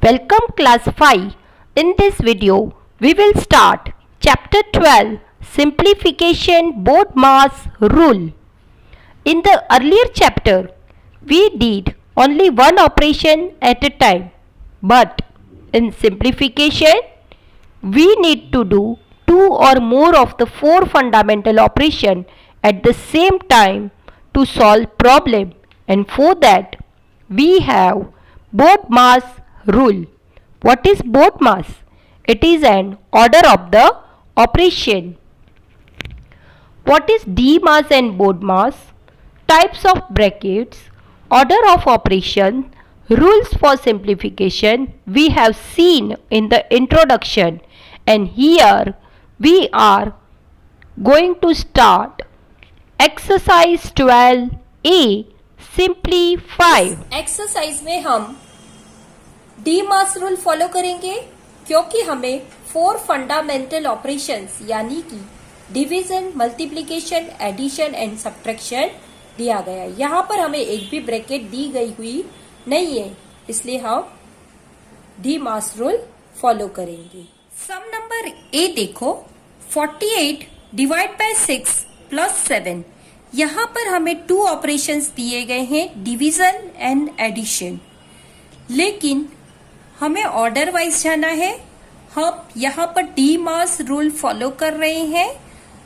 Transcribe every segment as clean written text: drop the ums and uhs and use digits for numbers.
Welcome class 5. In this video we will start chapter 12 simplification BODMAS rule. In the earlier chapter we did only one operation at a time, but in simplification we need to do two or more of the four fundamental operations at the same time to solve problem, and for that we have BODMAS rule. What is BODMAS? It is an order of the operation. What is DMAS and BODMAS? Types of brackets, order of operation, rules for simplification we have seen in the introduction, and here we are going to start exercise 12A simplify. Exercise में हम DMAS rule follow करेंगे क्योंकि हमें 4 fundamental operations यानी कि division, multiplication, addition and subtraction दिया गया है। यहाँ पर हमें एक भी ब्रैकेट दी गई हुई नहीं है, इसलिए हम DMAS रूल फॉलो करेंगे। सम नंबर ए देखो, 48 डिवाइड बाय 6 प्लस 7। यहाँ पर हमें 2 ऑपरेशंस दिए गए हैं, डिवीजन एंड एडिशन, लेकिन हमें ऑर्डर वाइज जाना है। हम यहाँ पर डी मास रूल फॉलो कर रहे हैं।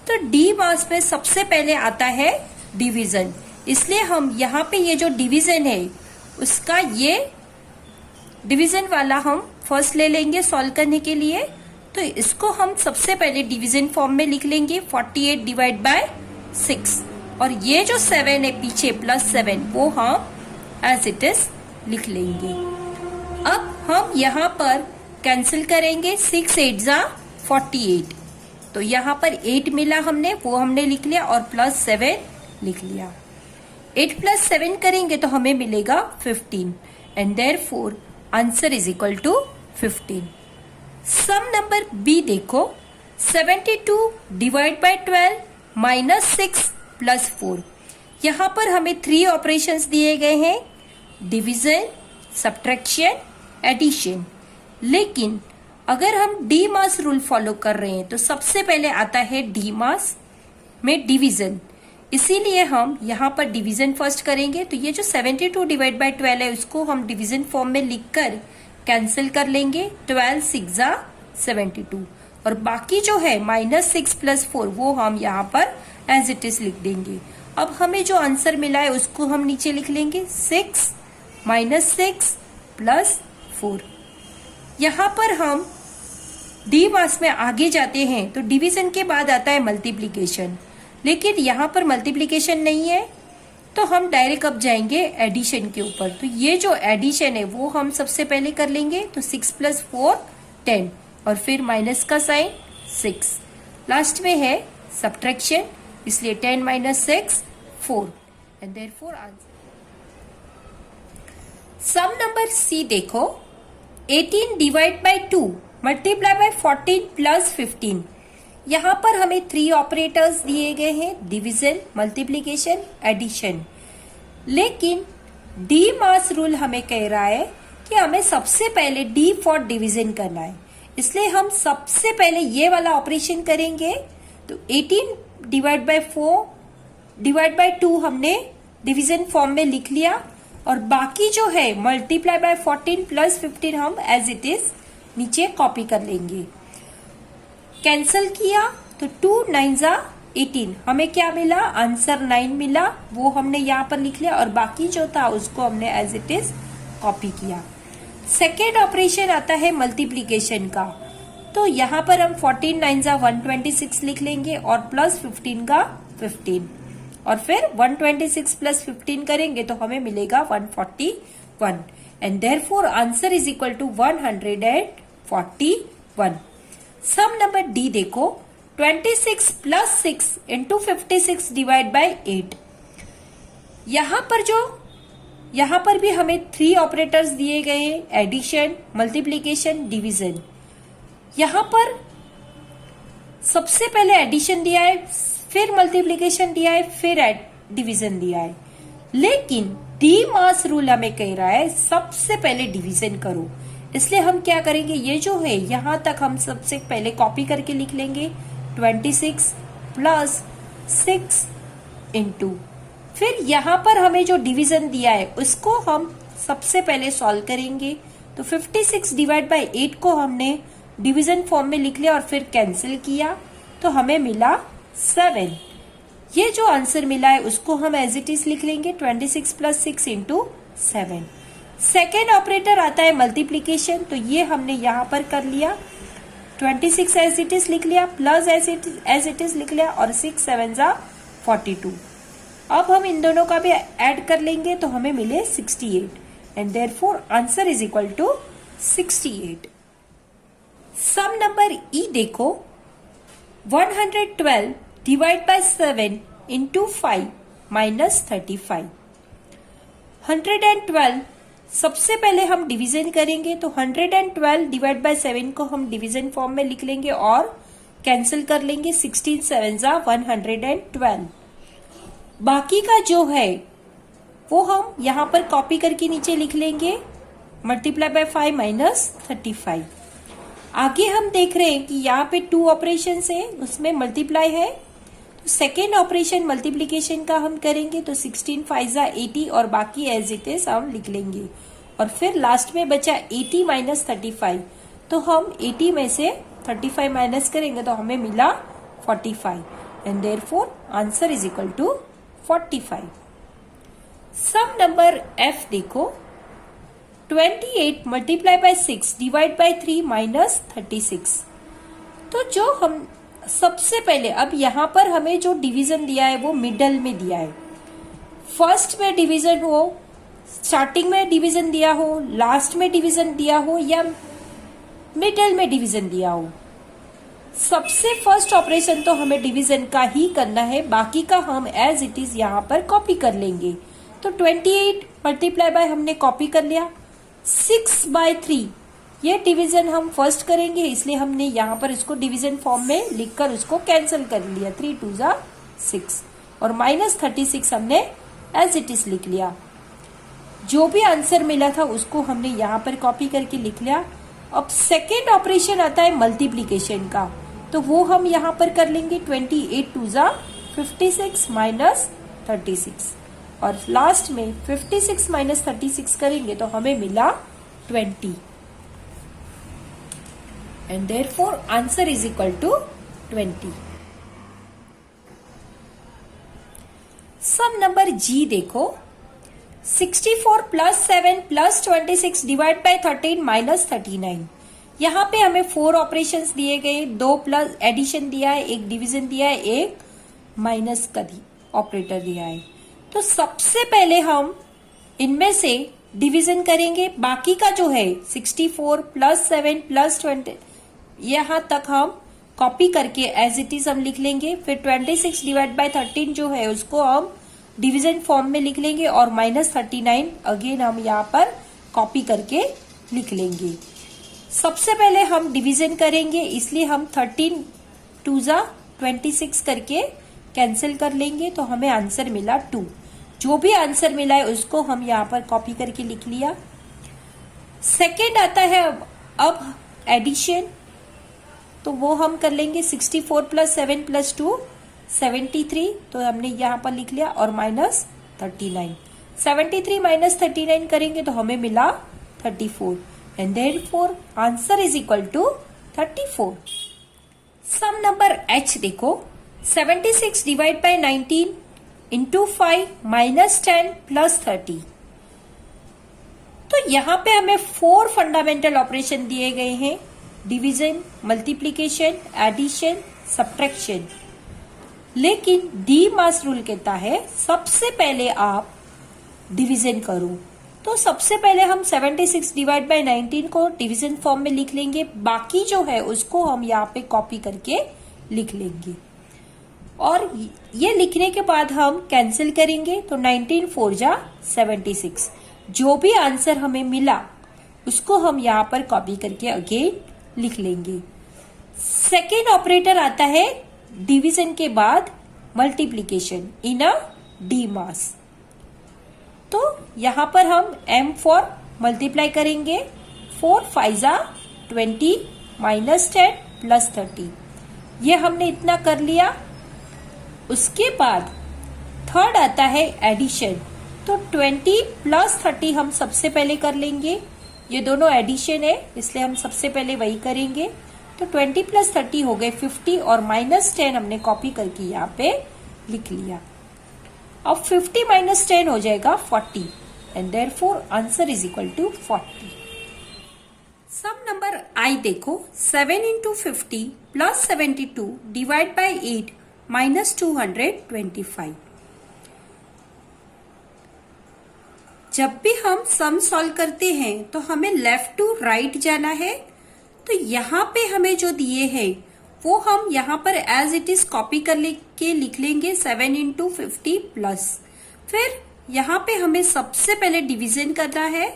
तो डी मास में सबसे पहले आता है डिवीजन, इसलिए हम यहाँ पे ये जो डिवीजन है उसका ये डिवीजन वाला हम फर्स्ट ले लेंगे सॉल्व करने के लिए। तो इसको हम सबसे पहले डिवीजन फॉर्म में लिख लेंगे 48 डिवाइड बाय 6, और ये जो 7 है पीछे +7 वो हम एज इट इज लिख लेंगे। अब हम यहाँ पर कैंसिल करेंगे, 6 8 जा 48, तो यहाँ पर 8 मिला हमने, वो हमने लिख लिया और +7 लिख लिया। 8 + 7 करेंगे तो हमें मिलेगा 15 and therefore answer is equal to 15। Sum number B देखो, 72 डिवाइड बाय 12 -6 + 4। यहाँ पर हमें 3 ऑपरेशंस दिए गए हैं, डिवीजन, सब्ट्रैक्शन, एडिशन। लेकिन अगर हम डी मास रूल फॉलो कर रहे हैं तो सबसे पहले आता है डी मास में डिवीजन, इसीलिए हम यहाँ पर डिवीजन फर्स्ट करेंगे। तो ये जो 72 डिवाइड बाय 12 है उसको हम डिवीजन फॉर्म में लिखकर कैंसिल कर लेंगे, 12 6 जा 72, और बाकी जो है -6 + 4 वो हम यहाँ पर एज इट इज लिख देंगे। अब हमें जो आंसर मिला है उसको हम नीचे लिख लेंगे, 6 -6 + 4। यहाँ पर हम डी मास में आगे जाते हैं तो डिवीजन के बाद आता है मल्टीप्लिकेशन, लेकिन यहाँ पर मल्टीप्लिकेशन नहीं है तो हम डायरेक्ट अब जाएंगे एडिशन के ऊपर। तो ये जो एडिशन है वो हम सबसे पहले कर लेंगे, तो 6 + 4 10, और फिर माइनस का साइन 6, लास्ट में है सब्ट्रैक्शन, इसलिए 10 - 6 4 and therefore answer. Sum number C देखो, 18 डिवाइड बाय 2 मल्टीप्लाई बाय 14 + 15। यहाँ पर हमें 3 ऑपरेटर्स दिए गए हैं, डिवीजन, मल्टीप्लिकेशन, एडिशन। लेकिन डी मास रूल हमें कह रहा है कि हमें सबसे पहले डी फॉर डिवीजन करना है, इसलिए हम सबसे पहले ये वाला ऑपरेशन करेंगे। तो 18 डिवाइड बाय 4 डिवाइड बाय 2 हमने डिवीजन फॉर्म में लिख लिया, और बाकी जो है मल्टीप्लाई बाय 14 + 15 हम एज इट इज नीचे कॉपी कर लेंगे। कैंसल किया तो 2 9 जा 18, हमें क्या मिला, आंसर 9 मिला, वो हमने यहाँ पर लिख लिया, और बाकी जो था उसको हमने एज इट इज कॉपी किया। सेकेंड ऑपरेशन आता है मल्टीप्लीकेशन का, तो यहाँ पर हम 14 9 जा 126 लिख लेंगे और +15 का 15, और फिर 126 + 15 करेंगे तो हमें मिलेगा 141 and therefore answer is equal to 141। Sum number D देखो, 26 + 6 × 56 डिवाइड बाय 8। यहाँ पर भी हमें 3 ऑपरेटर्स दिए गए हैं, एडिशन, मल्टीप्लीकेशन, डिवीजन। यहाँ पर सबसे पहले एडिशन दिया है, फिर मल्टीप्लिकेशन दिया है, फिर डिवीजन दिया है। लेकिन डी मास रूल हमें कह रहा है सबसे पहले डिवीजन करो, इसलिए हम क्या करेंगे, ये जो है यहां तक हम सबसे पहले कॉपी करके लिख लेंगे, 26 + 6 × फिर यहाँ पर हमें जो डिवीजन दिया है उसको हम सबसे पहले सॉल्व करेंगे। तो 56 डिवाइड बाय 8 को हमने डिवीजन फॉर्म में लिख लिया और फिर कैंसिल किया, तो हमें मिला 7। ये जो आंसर मिला है उसको हम एज इट इज लिख लेंगे, 26 + 6 × 7। सेकेंड ऑपरेटर आता है मल्टीप्लीकेशन, तो ये हमने यहाँ पर कर लिया, 26 एज इट इज लिख लिया, प्लस एज इट इज लिख लिया, और 6 7 जा 42। अब हम इन दोनों का भी ऐड कर लेंगे तो हमें मिले 68 and therefore answer is equal to 68। Sum number E देखो, 112 डिवाइड बाय 7 × 5 - 35। 112 सबसे पहले हम डिवीजन करेंगे, तो 112 डिवाइड बाय 7 को हम डिवीजन फॉर्म में लिख लेंगे और कैंसिल कर लेंगे, 16 7 जा 112। बाकी का जो है वो हम यहाँ पर कॉपी करके नीचे लिख लेंगे, मल्टीप्लाई बाय 5 - 35। आगे हम देख रहे हैं कि यहाँ पे 2 ऑपरेशन है, उसमें मल्टीप्लाई है, तो सेकेंड ऑपरेशन मल्टीप्लीकेशन का हम करेंगे, तो 16 5 जा 80 और बाकी एज इट इज हम लिख लेंगे, और फिर लास्ट में बचा 80 - 35, तो हम 80 में से 35 माइनस करेंगे तो हमें मिला 45 and therefore answer is equal to 45। Sum number F देखो, 28 multiply by 6 divide by 3 minus 36। तो जो हम सबसे पहले, अब यहां पर हमें जो डिवीजन दिया है वो मिडल में दिया है। फर्स्ट में डिवीजन हो, स्टार्टिंग में डिवीजन दिया हो, लास्ट में डिवीजन दिया हो या मिडल में डिवीजन दिया हो, सबसे फर्स्ट ऑपरेशन तो हमें डिवीजन का ही करना है, बाकी का हम एज इट इज यहां पर कॉपी कर लेंगे। तो 28 मल्टीप्लाई बाय हमने कॉपी कर लिया, 6 बाय 3 ये डिवीजन हम फर्स्ट करेंगे, इसलिए हमने यहाँ पर इसको डिवीजन फॉर्म में लिखकर उसको कैंसिल कर लिया। 3 2 जा 6 और माइनस 36 हमने एज इट इज लिख लिया। जो भी आंसर मिला था उसको हमने यहाँ पर कॉपी करके लिख लिया। अब सेकेंड ऑपरेशन आता है मल्टीप्लीकेशन का, तो वो हम यहाँ पर कर लेंगे। 28 2 जा 56 माइनस 36 और लास्ट में 56 माइनस 36 करेंगे तो हमें मिला 20 and therefore answer is equal to 20। Sum number G देखो, 64 plus 7 plus 26 divide by 13 minus 39। यहाँ पे हमें 4 ऑपरेशंस दिए गए, 2 प्लस एडिशन दिया है, 1 डिवीजन दिया है, 1 माइनस का ऑपरेटर दिया है। तो सबसे पहले हम इनमें से डिवीजन करेंगे, बाकी का जो है 64 प्लस 7 प्लस 20 यहां तक हम कॉपी करके एज इट इज हम लिख लेंगे। फिर 26 डिवाइड बाय 13 जो है उसको हम डिवीजन फॉर्म में लिख लेंगे और माइनस 39 अगेन हम यहाँ पर कॉपी करके लिख लेंगे। सबसे पहले हम डिवीजन करेंगे, इसलिए हम 13 2 जा 26 करके कैंसिल कर लेंगे तो हमें आंसर मिला 2। जो भी आंसर मिला है उसको हम यहाँ पर कॉपी करके लिख लिया। सेकेंड आता है अब एडिशन, तो वो हम कर लेंगे। 64 प्लस 7 प्लस 2 73, तो हमने यहाँ पर लिख लिया और माइनस 39। 73 माइनस 39 करेंगे तो हमें मिला 34 and therefore answer is equal to 34। Sum number H देखो, 76 divide by 19 into 5 minus 10 plus 30। तो यहाँ पे हमें 4 फंडामेंटल ऑपरेशन दिए गए हैं, डिवीजन, मल्टीप्लीकेशन, एडिशन, सब्ट्रैक्शन। लेकिन डी मास रूल कहता है सबसे पहले आप डिवीजन करो। तो सबसे पहले हम 76 डिवाइड बाय 19 को डिवीजन फॉर्म में लिख लेंगे, बाकी जो है उसको हम यहाँ पे कॉपी करके लिख लेंगे और ये लिखने के बाद हम कैंसिल करेंगे। तो 19 4 जा 76, जो भी आंसर हमें मिला उसको हम यहाँ पर कॉपी करके अगेन लिख लेंगे। सेकेंड ऑपरेटर आता है डिवीजन के बाद मल्टीप्लीकेशन इन अ डी मास। तो यहां पर हम m फॉर मल्टीप्लाई करेंगे। 4 5 जा 20 माइनस 10 प्लस 30, ये हमने इतना कर लिया। उसके बाद थर्ड आता है एडिशन, तो 20 प्लस 30 हम सबसे पहले कर लेंगे। ये दोनों एडिशन है इसलिए हम सबसे पहले वही करेंगे। तो 20 प्लस 30 हो गए 50 और माइनस 10 हमने कॉपी करके यहाँ पे लिख लिया। अब 50 माइनस 10 हो जाएगा 40 and therefore answer is equal to 40। Sum number I देखो, 7 into 50 plus 72 divide by 8 minus 225। जब भी हम सम सॉल्व करते हैं तो हमें लेफ्ट टू राइट जाना है। तो यहाँ पे हमें जो दिए हैं वो हम यहाँ पर एज इट इज कॉपी कर के लिख लेंगे। 7 इंटू 50 प्लस, फिर यहाँ पे हमें सबसे पहले डिवीजन करना है।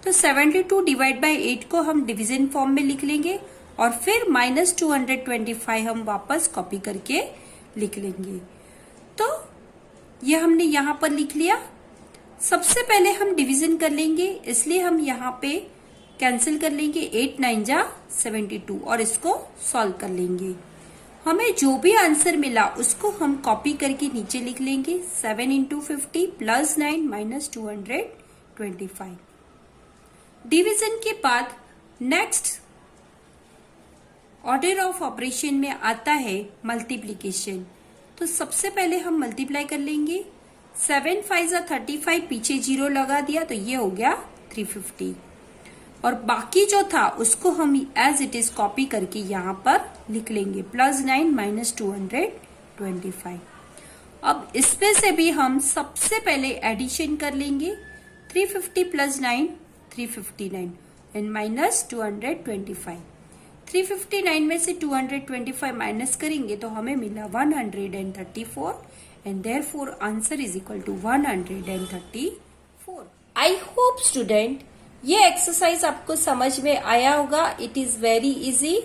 तो 72 डिवाइड बाय 8 को हम डिवीजन फॉर्म में लिख लेंगे और फिर माइनस 225 हम वापस कॉपी करके लिख लेंगे। तो ये हमने यहाँ पर लिख लिया। सबसे पहले हम डिवीजन कर लेंगे, इसलिए हम यहाँ पे कैंसिल कर लेंगे। 8 9 जा 72 और इसको सॉल्व कर लेंगे। हमें जो भी आंसर मिला उसको हम कॉपी करके नीचे लिख लेंगे। 7 इंटू 50 प्लस 9 माइनस 225। डिवीजन के बाद नेक्स्ट ऑर्डर ऑफ ऑपरेशन में आता है मल्टीप्लीकेशन। तो सबसे पहले हम मल्टीप्लाई कर लेंगे। 7 5 35, पीछे 0 लगा दिया तो ये हो गया 350, और बाकी जो था उसको हम एज इट इज कॉपी करके यहाँ पर लिख लेंगे +9 - 225। अब इसमें से भी हम सबसे पहले एडिशन कर लेंगे। 350 + 9 359 एंड -225। 359 में से 225 माइनस करेंगे तो हमें मिला 134 and therefore answer is equal to 134। I hope student ये एक्सरसाइज आपको समझ में आया होगा। It is very easy.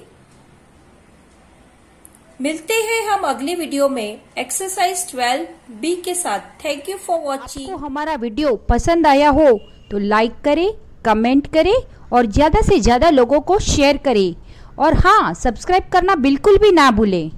मिलते हैं हम अगली वीडियो में एक्सरसाइज 12B के साथ। Thank you for watching. आपको हमारा वीडियो पसंद आया हो तो लाइक करें, कमेंट करें और ज़्यादा से ज़्यादा लोगों को शेयर करें। और हाँ, सब्सक्राइब करना बिल्कुल भी ना भूलें।